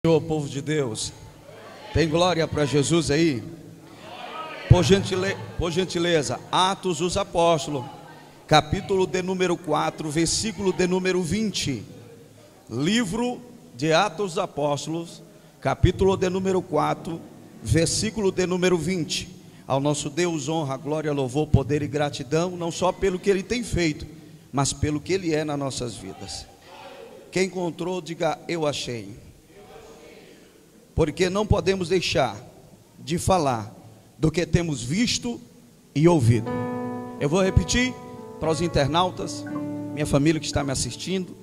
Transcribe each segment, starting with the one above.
Senhor, povo de Deus, tem glória para Jesus aí? Por gentileza, Atos dos Apóstolos, capítulo de número 4, versículo de número 20. Livro de Atos dos Apóstolos, capítulo de número 4, versículo de número 20. Ao nosso Deus honra, glória, louvor, poder e gratidão, não só pelo que Ele tem feito, mas pelo que Ele é nas nossas vidas. Quem encontrou, diga: eu achei. Porque não podemos deixar de falar do que temos visto e ouvido. Eu vou repetir para os internautas, minha família que está me assistindo,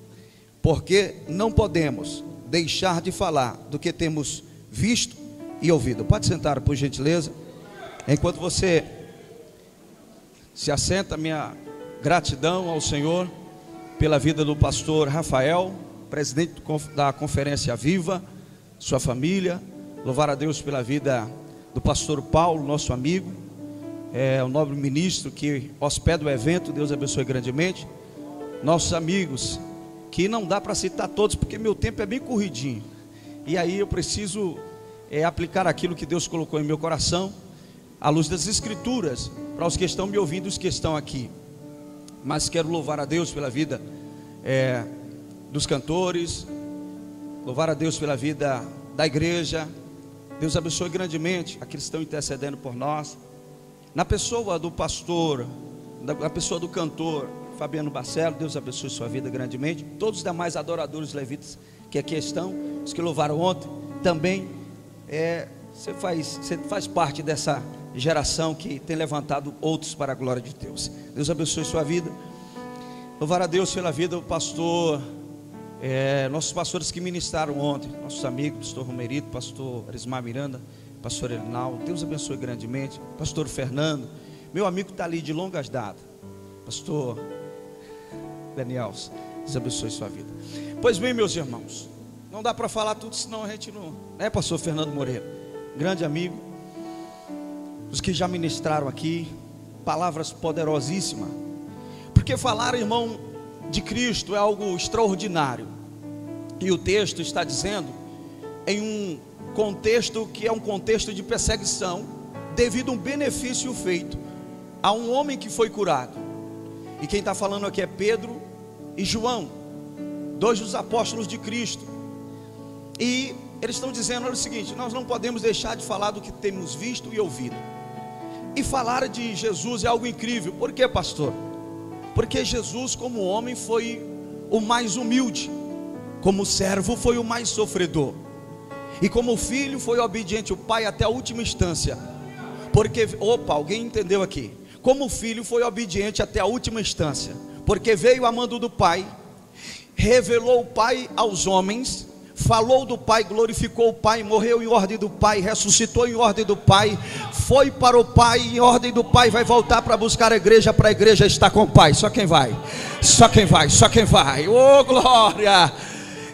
porque não podemos deixar de falar do que temos visto e ouvido. Pode sentar, por gentileza. Enquanto você se assenta, minha gratidão ao Senhor pela vida do pastor Rafael, presidente da Conferência Viva, sua família. Louvar a Deus pela vida do pastor Paulo, nosso amigo, o nobre ministro que hospeda o evento. Deus abençoe grandemente. Nossos amigos, que não dá para citar todos, porque meu tempo é bem corridinho, e aí eu preciso aplicar aquilo que Deus colocou em meu coração, à luz das Escrituras, para os que estão me ouvindo e os que estão aqui. Mas quero louvar a Deus pela vida dos cantores, louvar a Deus pela vida da igreja. Deus abençoe grandemente aqueles que estão intercedendo por nós, na pessoa do pastor, na pessoa do cantor Fabiano Barcelo. Deus abençoe sua vida grandemente. Todos os demais adoradores levitas que aqui estão, os que louvaram ontem também, você faz parte dessa geração que tem levantado outros para a glória de Deus. Deus abençoe sua vida. Louvar a Deus pela vida do pastor, nossos pastores que ministraram ontem, nossos amigos, pastor Romerito, pastor Arismar Miranda, pastor Elinaldo. Deus abençoe grandemente. Pastor Fernando, meu amigo está ali de longas datas, pastor Daniel. Deus abençoe sua vida. Pois bem, meus irmãos, não dá para falar tudo, senão a gente não, pastor Fernando Moreira, grande amigo, os que já ministraram aqui, palavras poderosíssimas, porque falar, irmão, de Cristo é algo extraordinário. E o texto está dizendo em um contexto que é um contexto de perseguição, devido a um benefício feito a um homem que foi curado. E quem está falando aqui é Pedro e João, dois dos apóstolos de Cristo. E eles estão dizendo: olha o seguinte, nós não podemos deixar de falar do que temos visto e ouvido. E falar de Jesus é algo incrível. Por quê, pastor? Porque Jesus, como homem, foi o mais humilde, como servo foi o mais sofredor, e como filho foi obediente ao pai até a última instância. Porque, alguém entendeu aqui? Como filho foi obediente até a última instância, porque veio amando do pai, revelou o pai aos homens, falou do pai, glorificou o pai, morreu em ordem do pai, ressuscitou em ordem do pai, foi para o pai em ordem do pai, vai voltar para buscar a igreja, para a igreja estar com o pai. Só quem vai, só quem vai, só quem vai. Oh glória!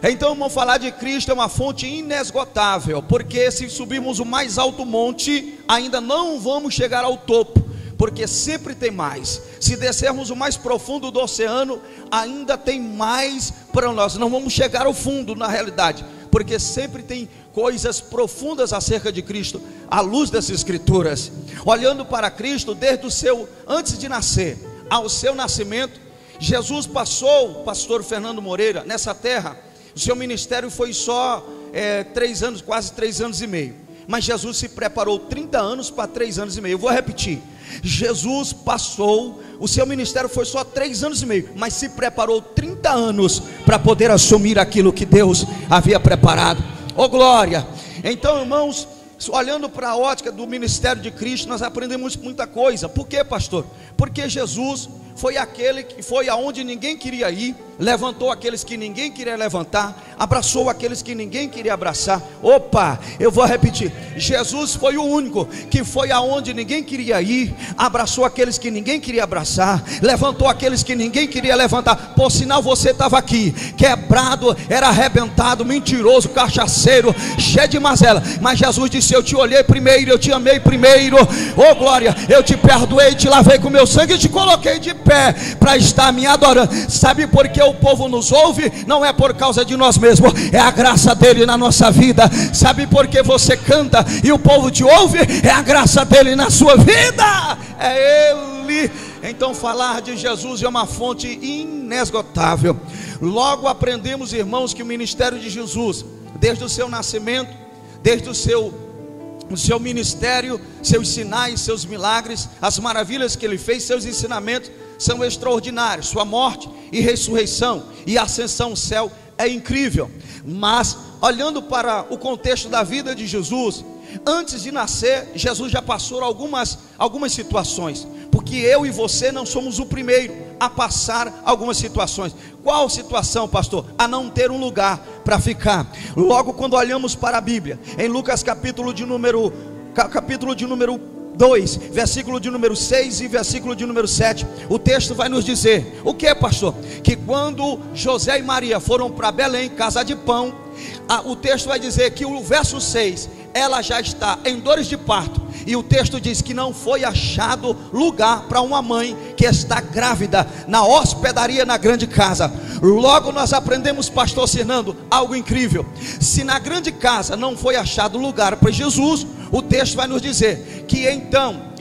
Então, vamos falar de Cristo, é uma fonte inesgotável, porque se subirmos o mais alto monte, ainda não vamos chegar ao topo, porque sempre tem mais. Se descermos o mais profundo do oceano, ainda tem mais para nós. Não vamos chegar ao fundo, na realidade, porque sempre tem coisas profundas acerca de Cristo, à luz das Escrituras. Olhando para Cristo, desde o seu, antes de nascer, ao seu nascimento, Jesus passou, pastor Fernando Moreira, nessa terra. O seu ministério foi só 3 anos, quase 3 anos e meio. Mas Jesus se preparou 30 anos para 3 anos e meio. Eu vou repetir: Jesus passou, o seu ministério foi só 3 anos e meio, mas se preparou 30 anos para poder assumir aquilo que Deus havia preparado. Oh glória! Então, irmãos, olhando para a ótica do ministério de Cristo, nós aprendemos muita coisa. Por quê, pastor? Porque Jesus foi aquele que foi aonde ninguém queria ir, levantou aqueles que ninguém queria levantar, abraçou aqueles que ninguém queria abraçar. Eu vou repetir: Jesus foi o único que foi aonde ninguém queria ir, abraçou aqueles que ninguém queria abraçar, levantou aqueles que ninguém queria levantar. Por sinal, você estava aqui quebrado, era arrebentado, mentiroso, cachaceiro, cheio de mazela, mas Jesus disse: eu te olhei primeiro, eu te amei primeiro. Oh glória, eu te perdoei, te lavei com meu sangue e te coloquei de pé para estar me adorando. Sabe por que o povo nos ouve, não é por causa de nós mesmos, é a graça dele na nossa vida. Sabe por que você canta e o povo te ouve? É a graça dele na sua vida, é ele. Então falar de Jesus é uma fonte inesgotável. Logo aprendemos, irmãos, que o ministério de Jesus, desde o seu nascimento, desde o seu ministério, seus sinais, seus milagres, as maravilhas que ele fez, seus ensinamentos são extraordinários. Sua morte e ressurreição e ascensão ao céu é incrível. Mas olhando para o contexto da vida de Jesus, antes de nascer, Jesus já passou algumas situações, porque eu e você não somos o primeiro a passar algumas situações. Qual situação, pastor? A não ter um lugar para ficar. Logo quando olhamos para a Bíblia, em Lucas capítulo de número 2, versículo de número 6 e versículo de número 7, o texto vai nos dizer, o que, pastor? Que quando José e Maria foram para Belém, casa de pão, o texto vai dizer que o verso 6, ela já está em dores de parto, e o texto diz que não foi achado lugar para uma mãe que está grávida na hospedaria na grande casa. Logo nós aprendemos, pastor Cirnando, algo incrível. Se na grande casa não foi achado lugar para Jesus, o texto vai nos dizer que então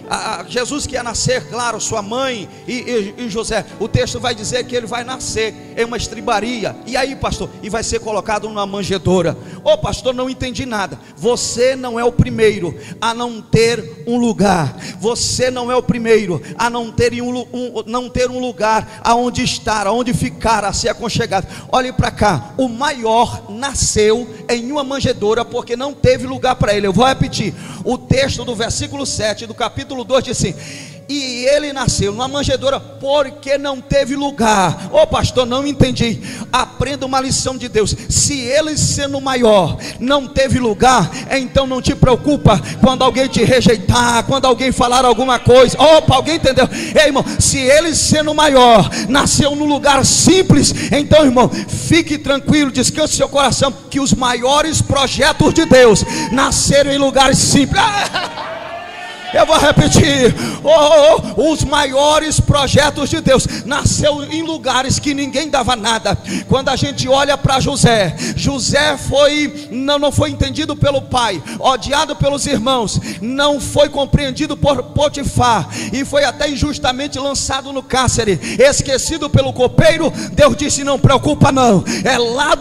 Jesus que ia nascer, claro, sua mãe e José, o texto vai dizer que ele vai nascer em uma estribaria. E aí, pastor? E vai ser colocado numa manjedoura. Ô pastor, não entendi nada. Você não é o primeiro a não ter um lugar. Você não é o primeiro a não ter um lugar aonde estar, aonde ficar, a ser aconchegado. Olhe para cá, o maior nasceu em uma manjedoura porque não teve lugar para ele. Eu vou repetir, o texto do versículo 7 do capítulo 2 diz assim: e ele nasceu numa manjedoura porque não teve lugar. Ô pastor, não entendi. Aprenda uma lição de Deus. Se ele sendo maior não teve lugar, então não te preocupa quando alguém te rejeitar, quando alguém falar alguma coisa. Opa, alguém entendeu? Ei, irmão, se ele sendo maior nasceu num lugar simples, então, irmão, fique tranquilo, descanse seu coração, que os maiores projetos de Deus nasceram em lugares simples. Eu vou repetir, os maiores projetos de Deus nasceu em lugares que ninguém dava nada. Quando a gente olha para José, não foi entendido pelo pai, odiado pelos irmãos, não foi compreendido por Potifar, e foi até injustamente lançado no cárcere, esquecido pelo copeiro. Deus disse: não preocupa não, é lá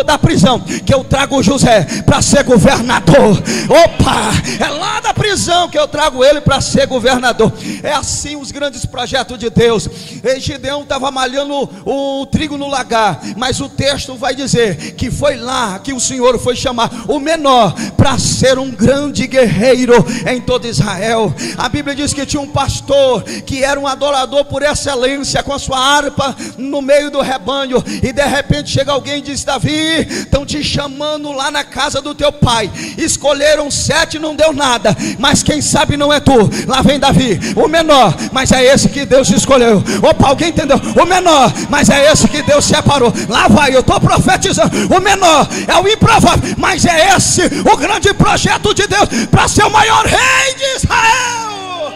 da prisão que eu trago José para ser governador. Opa, é lá da prisão que eu trago ele para ser governador. É assim os grandes projetos de Deus. Gideão estava malhando o trigo no lagar, mas o texto vai dizer que foi lá que o Senhor foi chamar o menor para ser um grande guerreiro em todo Israel. A Bíblia diz que tinha um pastor que era um adorador por excelência, com a sua harpa no meio do rebanho, e de repente chega alguém e diz: Davi, estão te chamando lá na casa do teu pai. Escolheram 7, não deu nada, mas quem sabe não é tu. Lá vem Davi, o menor, mas é esse que Deus escolheu. Opa, alguém entendeu? O menor, mas é esse que Deus separou. Lá vai, eu estou profetizando. O menor é o improvável, mas é esse o grande projeto de Deus para ser o maior rei de Israel.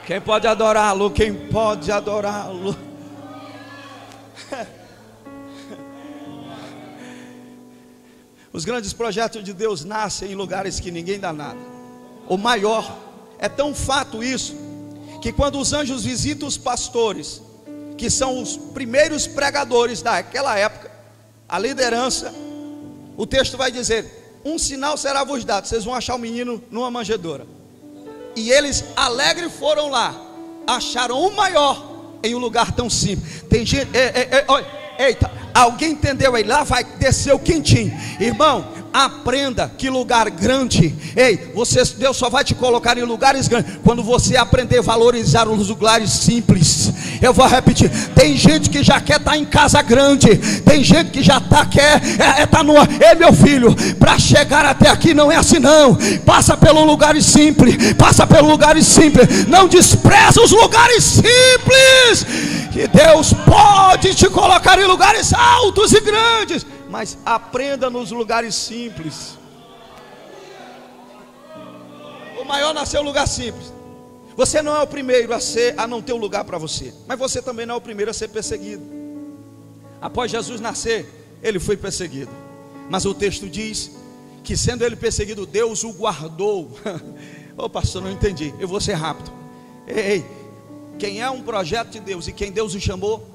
Quem pode adorá-lo? Quem pode adorá-lo? Os grandes projetos de Deus nascem em lugares que ninguém dá nada. O maior, é tão fato isso, que quando os anjos visitam os pastores, que são os primeiros pregadores daquela época, a liderança, o texto vai dizer: um sinal será vos dado, vocês vão achar o menino numa manjedoura. E eles alegres foram lá, acharam o maior em um lugar tão simples. Tem gente, eita, alguém entendeu aí? Lá vai descer o quentinho. Irmão, aprenda que lugar grande, Deus só vai te colocar em lugares grandes quando você aprender a valorizar os lugares simples. Eu vou repetir, tem gente que já quer estar em casa grande, tem gente que já quer estar numa. Ei, meu filho, para chegar até aqui não é assim não. Passa pelo lugares simples, passa pelo lugares simples. Não despreza os lugares simples, que Deus pode te colocar em lugares altos e grandes, mas aprenda nos lugares simples. O maior nasceu em lugar simples. Você não é o primeiro a não ter um lugar para você, mas você também não é o primeiro a ser perseguido. Após Jesus nascer, ele foi perseguido, mas o texto diz que, sendo ele perseguido, Deus o guardou. Ô pastor, não entendi, eu vou ser rápido. Ei, quem é um projeto de Deus e quem Deus o chamou,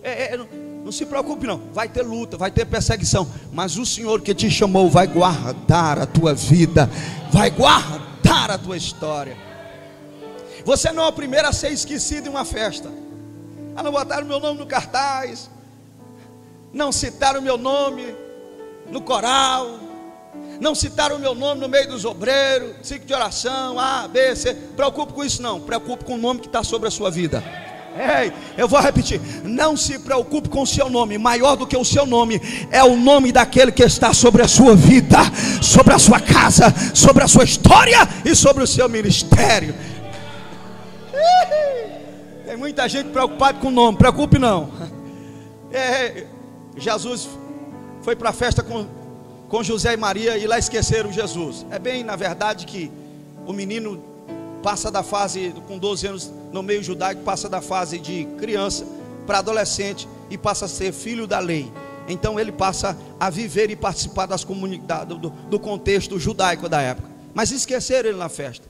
não se preocupe não, vai ter luta, vai ter perseguição, mas o Senhor que te chamou vai guardar a tua vida, vai guardar a tua história. Você não é o primeiro a ser esquecido em uma festa. Não botaram meu nome no cartaz, não citaram meu nome no coral, não citaram o meu nome no meio dos obreiros, ciclo de oração, A, B, C. Preocupe com isso não, preocupe com o nome que está sobre a sua vida. Ei, eu vou repetir, não se preocupe com o seu nome. Maior do que o seu nome é o nome daquele que está sobre a sua vida, sobre a sua casa, sobre a sua história e sobre o seu ministério. Tem muita gente preocupada com o nome, preocupe não. Jesus foi para a festa com José e Maria e lá esqueceram Jesus. É bem na verdade que o menino passa da fase, com 12 anos no meio judaico, passa da fase de criança para adolescente e passa a ser filho da lei. Então ele passa a viver e participar das comunidades, do contexto judaico da época. Mas esqueceram ele na festa,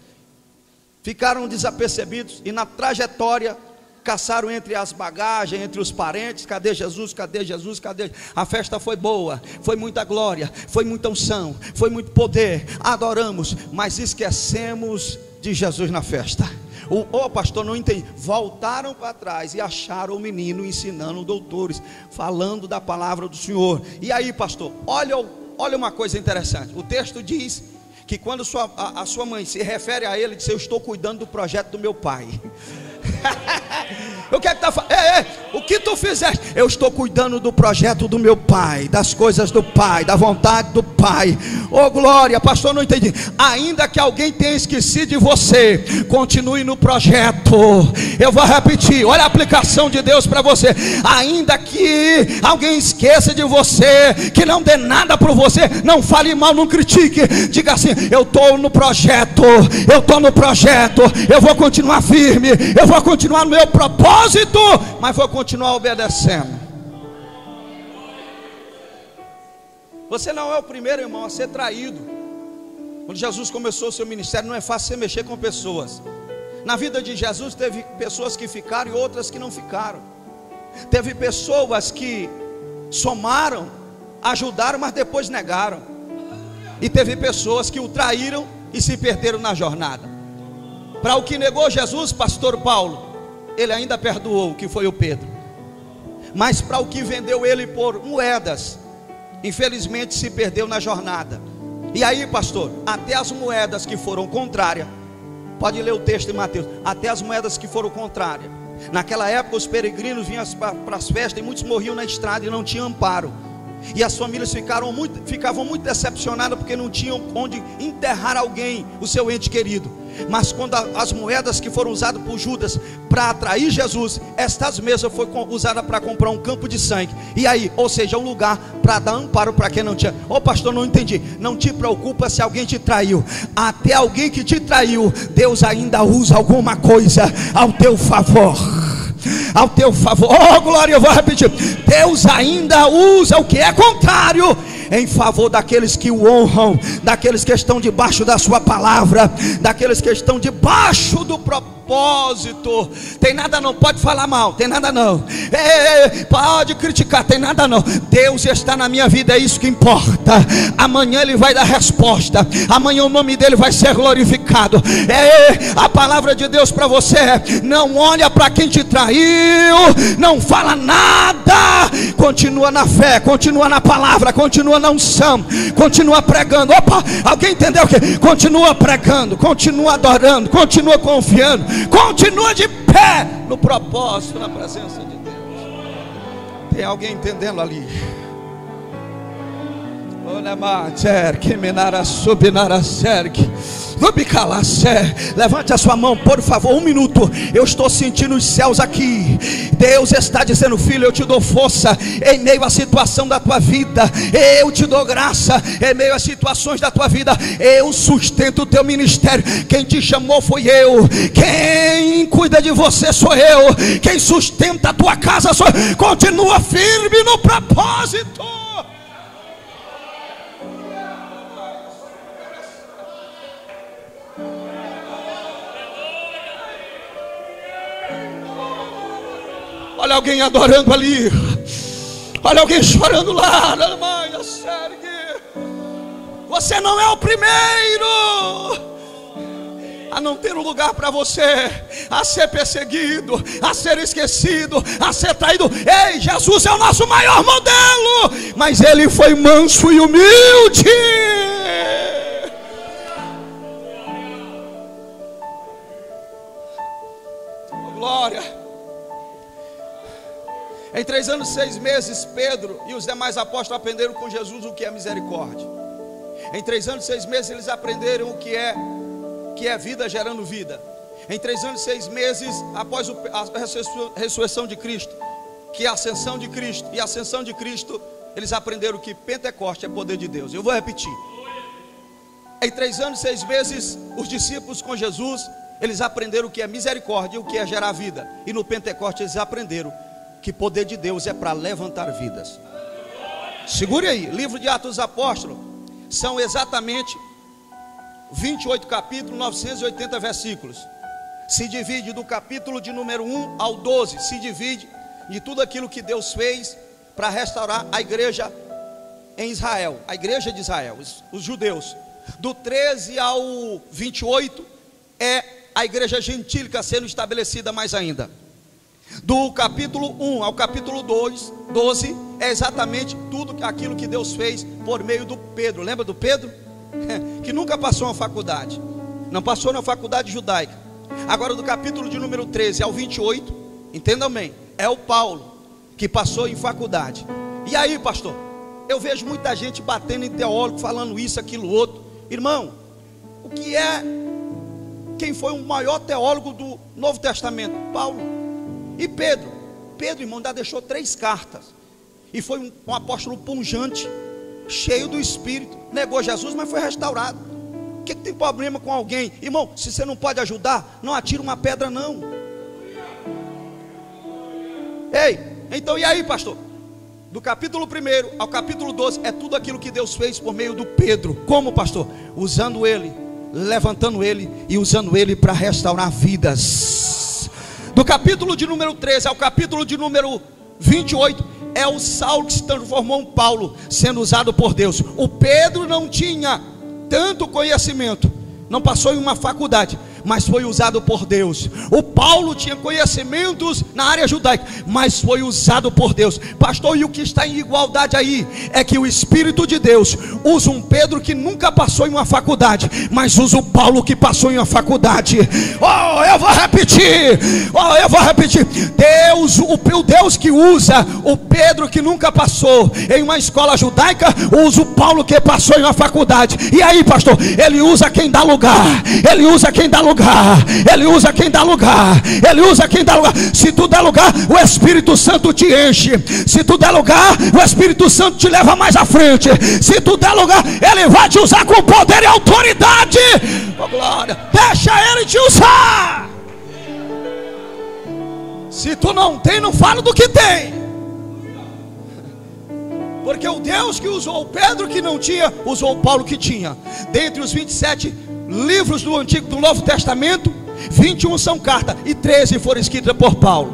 ficaram desapercebidos e na trajetória caçaram entre as bagagens, entre os parentes. Cadê Jesus? Cadê Jesus? Cadê? A festa foi boa, foi muita glória, foi muita unção, foi muito poder, adoramos, mas esquecemos de Jesus na festa. Pastor, não entendi. Voltaram para trás e acharam o menino ensinando doutores, falando da palavra do Senhor. E aí, pastor, olha uma coisa interessante. O texto diz que quando a sua mãe se refere a ele, diz: eu estou cuidando do projeto do meu pai. O que é que tá falando? O que tu fizeste? Eu estou cuidando do projeto do meu pai, das coisas do pai, da vontade do pai. Oh glória, pastor, não entendi. Ainda que alguém tenha esquecido de você, continue no projeto. Eu vou repetir, olha a aplicação de Deus para você. Ainda que alguém esqueça de você, que não dê nada por você, não fale mal, não critique. Diga assim: eu estou no projeto, eu estou no projeto, eu vou continuar firme, eu vou continuar no meu propósito, mas vou continuar obedecendo. Você não é o primeiro, irmão, a ser traído. Quando Jesus começou o seu ministério, não é fácil você mexer com pessoas. Na vida de Jesus teve pessoas que ficaram e outras que não ficaram. Teve pessoas que somaram, ajudaram, mas depois negaram. E teve pessoas que o traíram e se perderam na jornada. Para o que negou Jesus, pastor Paulo, ele ainda perdoou, que foi o Pedro. Mas para o que vendeu ele por moedas, infelizmente se perdeu na jornada. E aí, pastor, até as moedas que foram contrárias, pode ler o texto de Mateus, até as moedas que foram contrárias. Naquela época os peregrinos vinham para as festas e muitos morriam na estrada e não tinham amparo. E as famílias ficavam muito decepcionadas porque não tinham onde enterrar alguém, o seu ente querido. Mas quando as moedas que foram usadas por Judas para atrair Jesus, estas mesmas foram usadas para comprar um campo de sangue. E aí, ou seja, um lugar para dar amparo para quem não tinha. Pastor, não entendi. Não te preocupa se alguém te traiu. Até alguém que te traiu, Deus ainda usa alguma coisa ao teu favor. Ao teu favor. Glória, eu vou repetir. Deus ainda usa o que é contrário em favor daqueles que o honram, daqueles que estão debaixo da sua palavra, daqueles que estão debaixo do propósito. Tem nada não, pode falar mal, tem nada não, pode criticar, tem nada não. Deus está na minha vida, é isso que importa. Amanhã Ele vai dar resposta, amanhã o nome dEle vai ser glorificado. A palavra de Deus para você é: não olha para quem te traiu, não fala nada, continua na fé, continua na palavra, continua na unção, continua pregando. Alguém entendeu o que? Continua pregando, continua adorando, continua confiando, continua de pé no propósito, na presença de Deus. Tem alguém entendendo ali? Levante a sua mão, por favor, 1 minuto. Eu estou sentindo os céus aqui. Deus está dizendo: filho, eu te dou força em meio à situação da tua vida. Eu te dou graça em meio às situações da tua vida. Eu sustento o teu ministério. Quem te chamou foi eu. Quem cuida de você sou eu. Quem sustenta a tua casa sou eu. Continua firme no propósito. Olha alguém adorando ali. Olha alguém chorando lá. Você não é o primeiro a não ter um lugar para você, a ser perseguido, a ser esquecido, a ser traído. Ei, Jesus é o nosso maior modelo, mas ele foi manso e humilde. Oh, glória. Em 3 anos e 6 meses, Pedro e os demais apóstolos aprenderam com Jesus o que é misericórdia. Em 3 anos e 6 meses eles aprenderam o que é vida gerando vida. Em 3 anos e 6 meses, após a ressurreição de Cristo, que é a ascensão de Cristo, e a ascensão de Cristo, eles aprenderam que Pentecoste é poder de Deus. Eu vou repetir. Em 3 anos e 6 meses, os discípulos com Jesus, eles aprenderam o que é misericórdia e o que é gerar vida. E no Pentecoste eles aprenderam que poder de Deus é para levantar vidas. Segure aí, livro de Atos dos Apóstolos, são exatamente 28 capítulos, 980 versículos. Se divide do capítulo de número 1 ao 12, se divide de tudo aquilo que Deus fez para restaurar a igreja em Israel, a igreja de Israel, os judeus. Do 13 ao 28 é a igreja gentílica sendo estabelecida mais ainda. Do capítulo 1 ao capítulo 12 é exatamente tudo aquilo que Deus fez por meio do Pedro. Lembra do Pedro? Que nunca passou uma faculdade, não passou na faculdade judaica. Agora do capítulo de número 13 ao 28, entendam bem, é o Paulo que passou em faculdade. E aí, pastor, eu vejo muita gente batendo em teólogo, falando isso, aquilo, outro. Irmão, o que é, quem foi o maior teólogo do Novo Testamento? Paulo. E Pedro, irmão, ainda deixou 3 cartas. E foi um apóstolo pungente, cheio do Espírito. Negou Jesus, mas foi restaurado. O que tem problema com alguém? Irmão, se você não pode ajudar, não atira uma pedra não. Ei, então e aí, pastor? Do capítulo 1 ao capítulo 12 é tudo aquilo que Deus fez por meio do Pedro. Como, pastor? Usando ele, levantando ele e usando ele para restaurar vidas. Do capítulo de número 13 ao capítulo de número 28 é o Saulo que se transformou em Paulo, sendo usado por Deus. O Pedro não tinha tanto conhecimento, não passou em uma faculdade, mas foi usado por Deus. O Paulo tinha conhecimentos na área judaica, mas foi usado por Deus. Pastor, e o que está em igualdade aí é que o Espírito de Deus usa um Pedro que nunca passou em uma faculdade, mas usa o Paulo que passou em uma faculdade. Eu vou repetir. Deus, o Deus que usa o Pedro que nunca passou em uma escola judaica, usa o Paulo que passou em uma faculdade. E aí, pastor, ele usa quem dá lugar. Ele usa quem dá lugar. Ele usa quem dá lugar. Ele usa quem dá lugar. Se tu dá lugar, o Espírito Santo te enche. Se tu dá lugar, o Espírito Santo te leva mais à frente. Se tu dá lugar, ele vai te usar com poder e autoridade. Oh, glória. Deixa ele te usar. Se tu não tem, não fala do que tem. Porque o Deus que usou o Pedro que não tinha, usou o Paulo que tinha. Dentre os 27 livros do Antigo e do Novo Testamento, 21 são cartas e 13 foram escritas por Paulo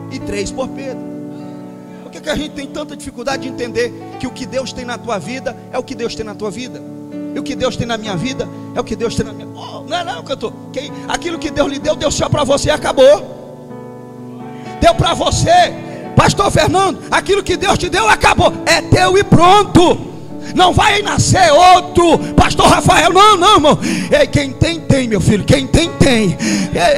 e 3 por Pedro. Por que a gente tem tanta dificuldade de entender que o que Deus tem na tua vida é o que Deus tem na tua vida, e o que Deus tem na minha vida é o que Deus tem na minha... Não, cantor. Aquilo que Deus lhe deu, Deus só para você e acabou. Deu para você, pastor Fernando, aquilo que Deus te deu acabou, é teu e pronto. não vai nascer outro pastor Rafael, não, não, irmão. Quem tem, tem, meu filho, quem tem, tem.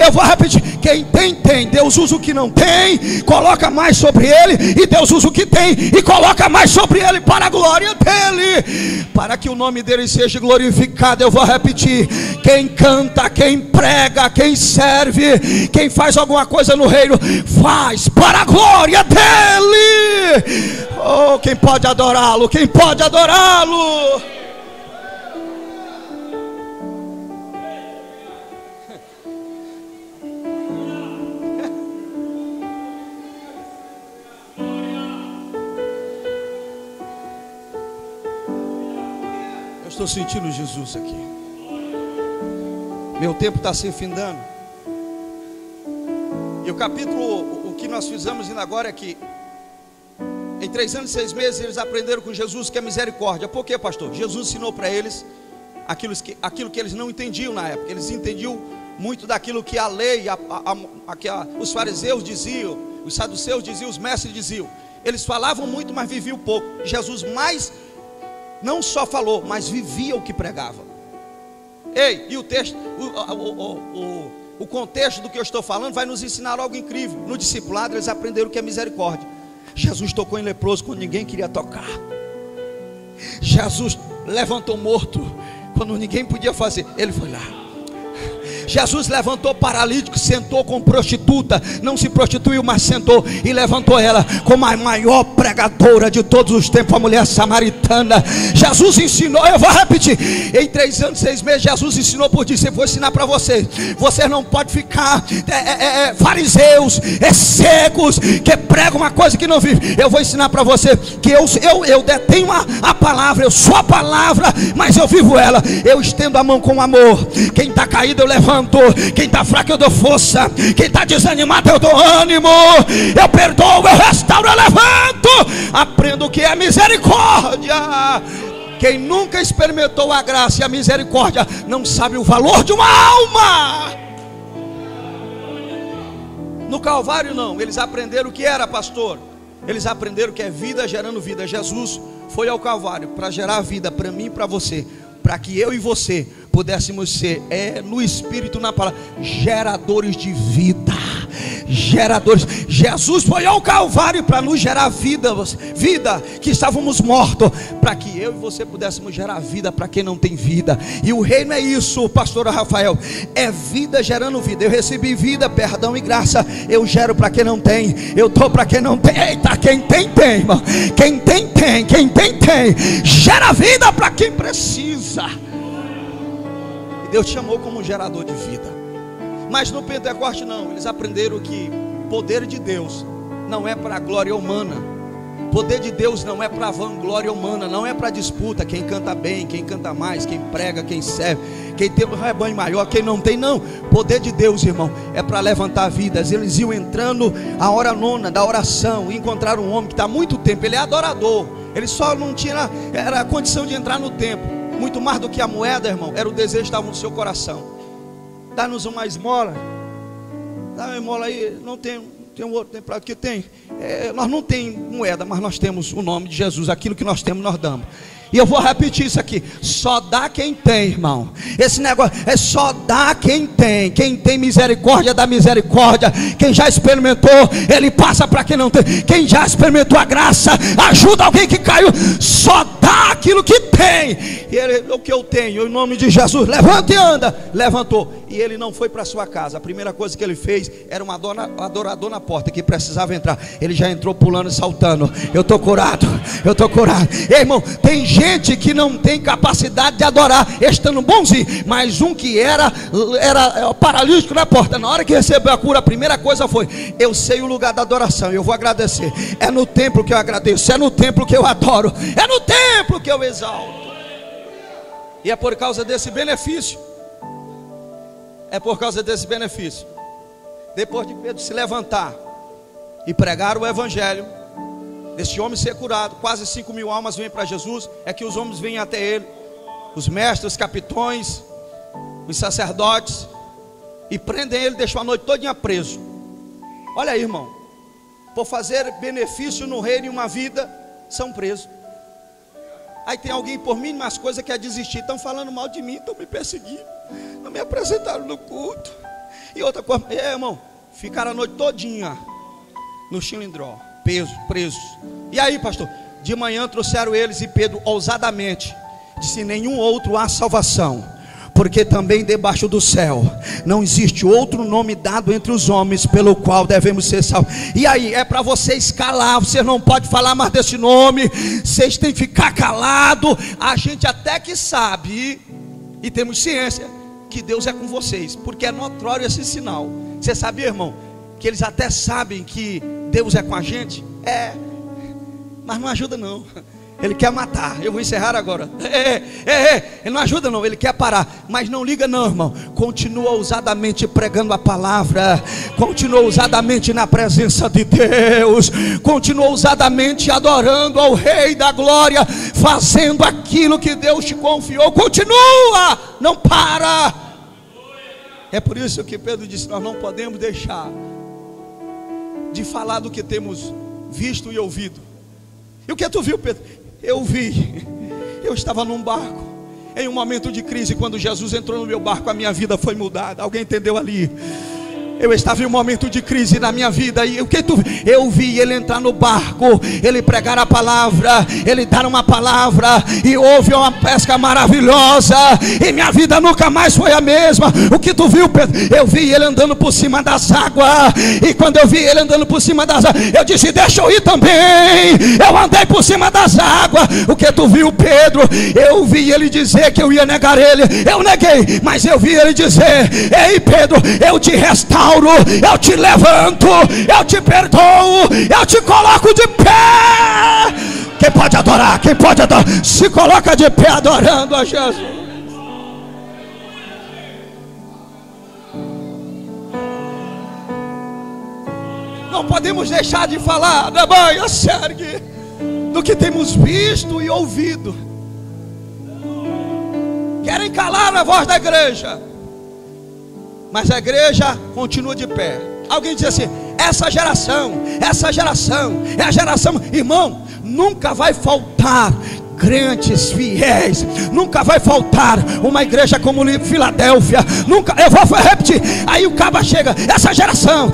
Eu vou repetir, quem tem, tem. Deus usa o que não tem, coloca mais sobre ele, e Deus usa o que tem e coloca mais sobre ele, para a glória dele, para que o nome dele seja glorificado. Eu vou repetir, quem canta, quem prega, quem serve, quem faz alguma coisa no reino, faz para a glória dele. Oh, quem pode adorá-lo? Quem pode adorá-lo? Eu estou sentindo Jesus aqui. Meu tempo está se findando. E o capítulo, o que nós fizemos ainda agora é que em 3 anos e 6 meses eles aprenderam com Jesus que é misericórdia. Por quê, pastor? Jesus ensinou para eles aquilo que eles não entendiam na época. Eles entendiam muito daquilo que a lei, os fariseus diziam, os saduceus diziam, os mestres diziam. Eles falavam muito, mas viviam pouco. Jesus mais, não só falou, mas vivia o que pregava. Ei, e o texto, o contexto do que eu estou falando vai nos ensinar algo incrível. No discipulado eles aprenderam o que é misericórdia. Jesus tocou em leproso quando ninguém queria tocar. Jesus levantou morto quando ninguém podia fazer, ele foi lá. Jesus levantou paralítico, sentou com prostituta, não se prostituiu, mas sentou e levantou ela como a maior pregadora de todos os tempos, a mulher samaritana. Jesus ensinou, eu vou repetir, em 3 anos e 6 meses Jesus ensinou por discípulos. Vou ensinar para vocês, vocês não podem ficar fariseus, cegos, que pregam uma coisa que não vive. Eu vou ensinar para você que eu detenho a palavra, eu sou a palavra, mas eu vivo ela. Eu estendo a mão com amor, quem está caído eu levanto, quem está fraco eu dou força, quem está desanimado eu dou ânimo, eu perdoo, eu restauro, eu levanto. Aprendo o que é misericórdia. Quem nunca experimentou a graça e a misericórdia não sabe o valor de uma alma. No Calvário não, eles aprenderam o que era, pastor. Eles aprenderam que é vida gerando vida. Jesus foi ao Calvário para gerar vida para mim e para você, para que eu e você pudéssemos ser, no Espírito, na palavra, geradores de vida. Geradores. Jesus foi ao Calvário para nos gerar vida, que estávamos mortos, para que eu e você pudéssemos gerar vida para quem não tem vida. E o reino é isso, pastor Rafael, é vida gerando vida. Eu recebi vida, perdão e graça, eu gero para quem não tem, eu dou para quem não tem. Eita, quem tem, tem, irmão. Quem tem, tem, quem tem, tem. Gera vida para quem precisa. E Deus te chamou como gerador de vida. Mas no Pentecoste não, eles aprenderam que poder de Deus não é para a glória humana. Poder de Deus não é para a vanglória humana, não é para disputa, quem canta bem, quem canta mais, quem prega, quem serve, quem tem um rebanho maior, quem não tem, não. Poder de Deus, irmão, é para levantar vidas. Eles iam entrando a hora nona da oração e encontraram um homem que está há muito tempo, ele é adorador, ele só não tinha a condição de entrar no templo. Muito mais do que a moeda, irmão, era o desejo que estava no seu coração. Dá-nos uma esmola. Dá uma esmola aí. Não tem um outro, tem prato que tem. Nós não temos moeda, mas nós temos o nome de Jesus. Aquilo que nós temos, nós damos. E eu vou repetir isso aqui: só dá quem tem, irmão. Esse negócio é só dá quem tem. Quem tem misericórdia dá misericórdia. Quem já experimentou, ele passa para quem não tem. Quem já experimentou a graça, ajuda alguém que caiu. Só dá aquilo que tem. E ele, o que eu tenho, em nome de Jesus, levanta e anda. Levantou. E ele não foi para sua casa. A primeira coisa que ele fez era um adorador na porta que precisava entrar. Ele já entrou pulando e saltando. Eu estou curado, eu estou curado. Ei, irmão, tem gente que não tem capacidade de adorar estando bonzinho, mas um que era paralítico na porta, na hora que recebeu a cura, a primeira coisa foi: eu sei o lugar da adoração, eu vou agradecer. É no templo que eu agradeço, é no templo que eu adoro, é no templo que eu exalto. E é por causa desse benefício, depois de Pedro se levantar e pregar o evangelho, desse homem ser curado, quase 5.000 almas vêm para Jesus. É que os homens vêm até ele, os mestres, os capitões, os sacerdotes, e prendem ele, deixam a noite todinha preso. Olha aí, irmão, por fazer benefício no reino e uma vida, são presos. Aí tem alguém por mínimas coisas que quer desistir. Estão falando mal de mim, estão me perseguindo, não me apresentaram no culto. E outra coisa, irmão, ficaram a noite todinha no Chilindró, presos. E aí, pastor, de manhã trouxeram eles, e Pedro ousadamente disse: nenhum outro há salvação, porque também debaixo do céu não existe outro nome dado entre os homens pelo qual devemos ser salvos. E aí, é para vocês calar, vocês não podem falar mais desse nome, vocês têm que ficar calado. A gente até que sabe, e temos ciência, que Deus é com vocês, porque é notório esse sinal. Você sabia, irmão, que eles até sabem que Deus é com a gente? Mas não ajuda não. Ele quer matar. Eu vou encerrar agora. Ele não ajuda não, ele quer parar. Mas não liga não, irmão. Continua ousadamente pregando a palavra. Continua ousadamente na presença de Deus. Continua ousadamente adorando ao Rei da Glória, fazendo aquilo que Deus te confiou. Continua, não para. É por isso que Pedro disse: nós não podemos deixar de falar do que temos visto e ouvido. E o que tu viu, Pedro? Eu vi. Eu estava num barco em um momento de crise. Quando Jesus entrou no meu barco, a minha vida foi mudada. Alguém entendeu ali? Eu estava em um momento de crise na minha vida. E o que tu viu? Eu vi ele entrar no barco, ele pregar a palavra, ele dar uma palavra, e houve uma pesca maravilhosa, e minha vida nunca mais foi a mesma. O que tu viu, Pedro? Eu vi ele andando por cima das águas. E quando eu vi ele andando por cima das águas, eu disse: deixa eu ir também. Eu andei por cima das águas. O que tu viu, Pedro? Eu vi ele dizer que eu ia negar ele. Eu neguei, mas eu vi ele dizer: ei, Pedro, eu te restauro, eu te levanto, eu te perdoo, eu te coloco de pé. Quem pode adorar? Quem pode adorar? Se coloca de pé adorando a Jesus. Não podemos deixar de falar da banha Sergue, do que temos visto e ouvido. Querem calar a voz da igreja, mas a igreja continua de pé. Alguém diz assim: essa geração é a geração. Irmão, nunca vai faltar crentes fiéis, nunca vai faltar uma igreja como Filadélfia, nunca. Eu vou repetir, aí o caba chega: essa geração,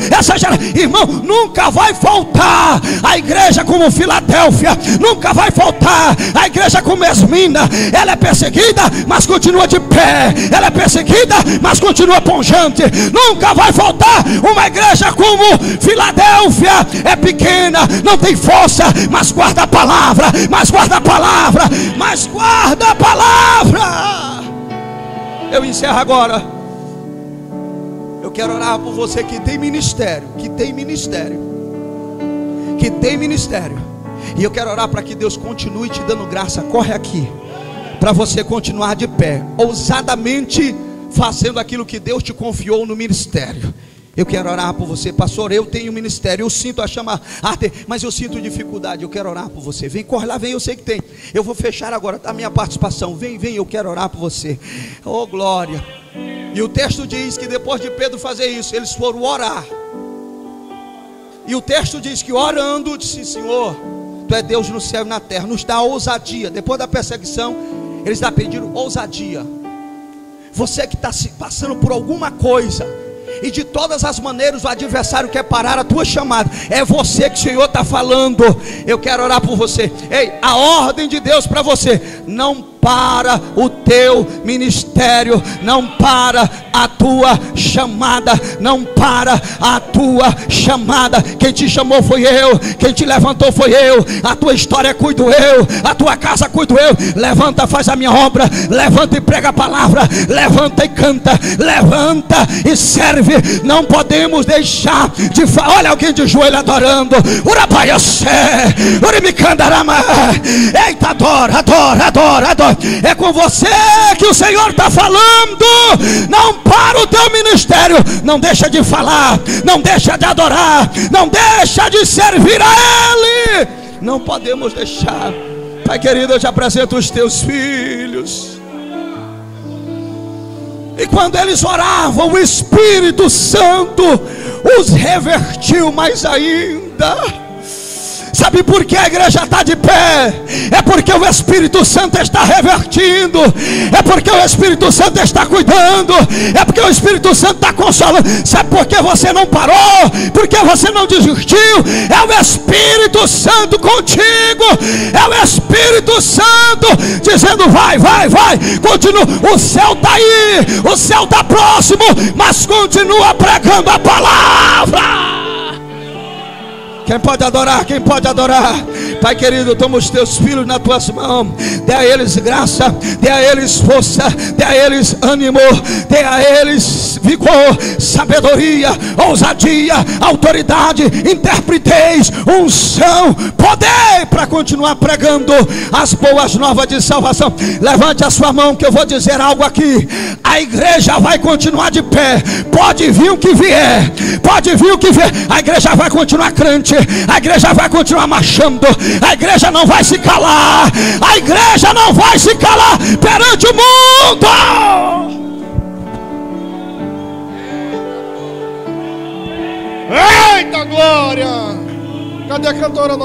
irmão, nunca vai faltar a igreja como Filadélfia, nunca vai faltar a igreja como Esmina. Ela é perseguida, mas continua de pé, ela é perseguida, mas continua ponjante. Nunca vai faltar uma igreja como Filadélfia. É pequena, não tem força, mas guarda a palavra, mas guarda a palavra. Eu encerro agora. Eu quero orar por você que tem ministério, e eu quero orar para que Deus continue te dando graça. Corre aqui, para você continuar de pé, ousadamente fazendo aquilo que Deus te confiou no ministério. Eu quero orar por você. Pastor, eu tenho ministério, eu sinto a chama arder, mas eu sinto dificuldade. Eu quero orar por você. Vem, corre lá, vem, eu sei que tem. Eu vou fechar agora a minha participação. Vem, eu quero orar por você. Oh, glória. E o texto diz que depois de Pedro fazer isso, eles foram orar. E o texto diz que orando, disse: Senhor, Tu é Deus no céu e na terra, nos dá ousadia. Depois da perseguição, eles pediram ousadia. Você que está passando por alguma coisa, e de todas as maneiras o adversário quer parar a tua chamada, é você que o Senhor está falando. Eu quero orar por você. Ei, a ordem de Deus para você: não para o teu ministério, não para a tua chamada, não para a tua chamada. Quem te chamou foi eu, quem te levantou foi eu, a tua história cuido eu, a tua casa cuido eu. Levanta, faz a minha obra, levanta e prega a palavra, levanta e canta, levanta e serve. Não podemos deixar de falar. Olha alguém de joelho adorando. Eita, adora. É com você que o Senhor está falando. Não para o teu ministério, não deixa de falar, não deixa de adorar, não deixa de servir a Ele. Não podemos deixar. Pai querido, eu te apresento os teus filhos. E quando eles oravam, o Espírito Santo os revertiu mais ainda. Sabe por que a igreja está de pé? É porque o Espírito Santo está revertindo, é porque o Espírito Santo está cuidando, é porque o Espírito Santo está consolando. Sabe por que você não parou? Porque você não desistiu? É o Espírito Santo contigo, é o Espírito Santo dizendo: vai, vai, vai, continua. O céu está aí, o céu está próximo, mas continua pregando a palavra. Quem pode adorar? Quem pode adorar? Pai querido, toma os teus filhos nas tuas mãos, dê a eles graça, dê a eles força, dê a eles ânimo, dê a eles vigor, sabedoria, ousadia, autoridade, interpretez, unção, poder para continuar pregando as boas novas de salvação. Levante a sua mão que eu vou dizer algo aqui. A igreja vai continuar de pé, pode vir o que vier, pode vir o que vier, a igreja vai continuar crente, a igreja vai continuar marchando, a igreja não vai se calar, a igreja não vai se calar perante o mundo. Eita glória! Cadê a cantora?